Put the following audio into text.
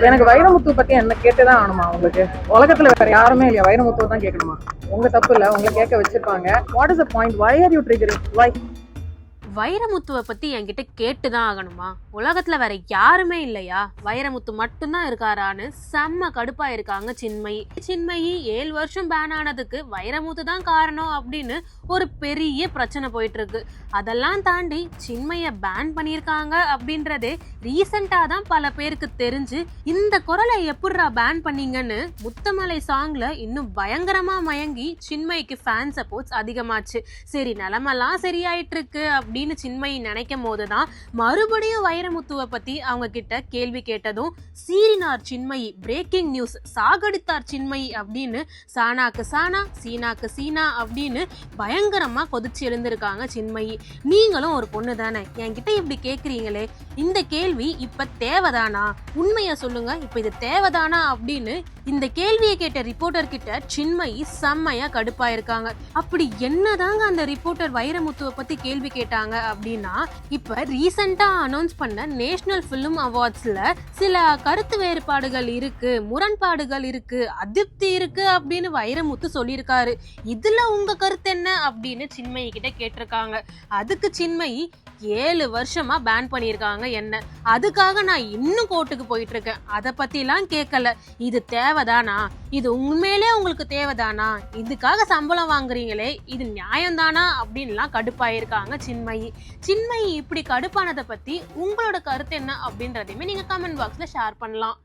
எனக்கு வைரமுத்து பத்தி என்ன கேட்டுதான் ஆகணுமா உங்களுக்கு? உலகத்துல வேற யாருமே இல்லையா? வைரமுத்து தான் கேட்கணுமா? உங்க தப்பு இல்ல, உங்களை கேட்க வச்சிருப்பாங்க. What is the point? Why are you triggering? Why? வைரமுத்துவை பத்தி என்கிட்ட கேட்டுதான் ஆகணுமா? உலகத்துல வேற யாருமே இல்லையா? வைரமுத்து மட்டும்தான் இருக்காரான்னு செம்ம கடுப்பா இருக்காங்க சின்மயி 7 வருஷம் பேன் ஆனதுக்கு வைரமுத்து தான் காரணம் அப்படின்னு ஒரு பெரிய பிரச்சனை போயிட்டு இருக்கு. அதெல்லாம் தாண்டி சின்மய பேன் பண்ணியிருக்காங்க அப்படின்றதே ரீசெண்டா தான் பல பேருக்கு தெரிஞ்சு, இந்த குரலை எப்படிரா பேன் பண்ணீங்கன்னு முத்தமலை சாங்ல இன்னும் பயங்கரமா மயங்கி சின்மய்க்கு ஃபேன் சப்போர்ட்ஸ் அதிகமாச்சு. சரி, நிலமெல்லாம் சரியாயிட்டு இருக்கு அப்படின்னு சின்மயி நினைக்கும் போதுதான் மறுபடியும் வைரமுத்துவை பத்தி அவங்க கிட்ட கேள்வி கேட்டதும், சீரினார் சின்மயி, பிரேக்கிங் நியூஸ், சாகடித்தார் சின்மயி அப்படின்னு சானாக்கு சானா சீனாக்கு சீனா அப்படின்னு பயங்கரமா கொதிச்சு எழுந்திருக்காங்க சின்மயி. நீங்களும் ஒரு பொண்ணு தானே, என்கிட்ட இப்படி கேக்குறீங்களே, இந்த கேள்வி இப்ப தேவைதானா? உண்மைய சொல்லுங்க, இப்ப இது தேவைதானா அப்படின்னு இந்த கேள்வியை கேட்ட ரிப்போர்ட்டர் கிட்ட சின்மயி செம்மையா கடுப்பா இருக்காங்க. அப்படி என்னதாங்க அந்த ரிப்போர்ட்டர் வைரமுத்துவை பத்தி கேள்வி கேட்டாங்க அப்படின்னா, இப்ப ரீசெண்டா அனௌன்ஸ் பண்ண நேஷனல் பிலிம் அவார்ட்ஸ்ல சில கருத்து வேறுபாடுகள் இருக்கு, முரண்பாடுகள் இருக்கு, அதிருப்தி இருக்கு அப்படின்னு வைரமுத்து சொல்லியிருக்காரு. இதுல உங்க கருத்து என்ன அப்படின்னு சின்மயி கிட்ட கேட்டிருக்காங்க. அதுக்கு சின்மயி 7 வருஷமா பேன் பண்ணியிருக்காங்க என்ன, அதுக்காக நான் இன்னும் கோர்ட்டுக்கு போயிட்டு இருக்கேன், அதை பத்தி எல்லாம் கேட்கல, இது தேவைதானா, இது உண்மையிலே உங்களுக்கு தேவைதானா, இதுக்காக சம்பளம் வாங்குறீங்களே, இது நியாயம்தானா அப்படின்லாம் கடுப்பாயிருக்காங்க சின்மயி இப்படி கடுப்பானதை பத்தி உங்களோட கருத்து என்ன அப்படின்றதையுமே நீங்க கமெண்ட் பாக்ஸ்ல ஷேர் பண்ணலாம்.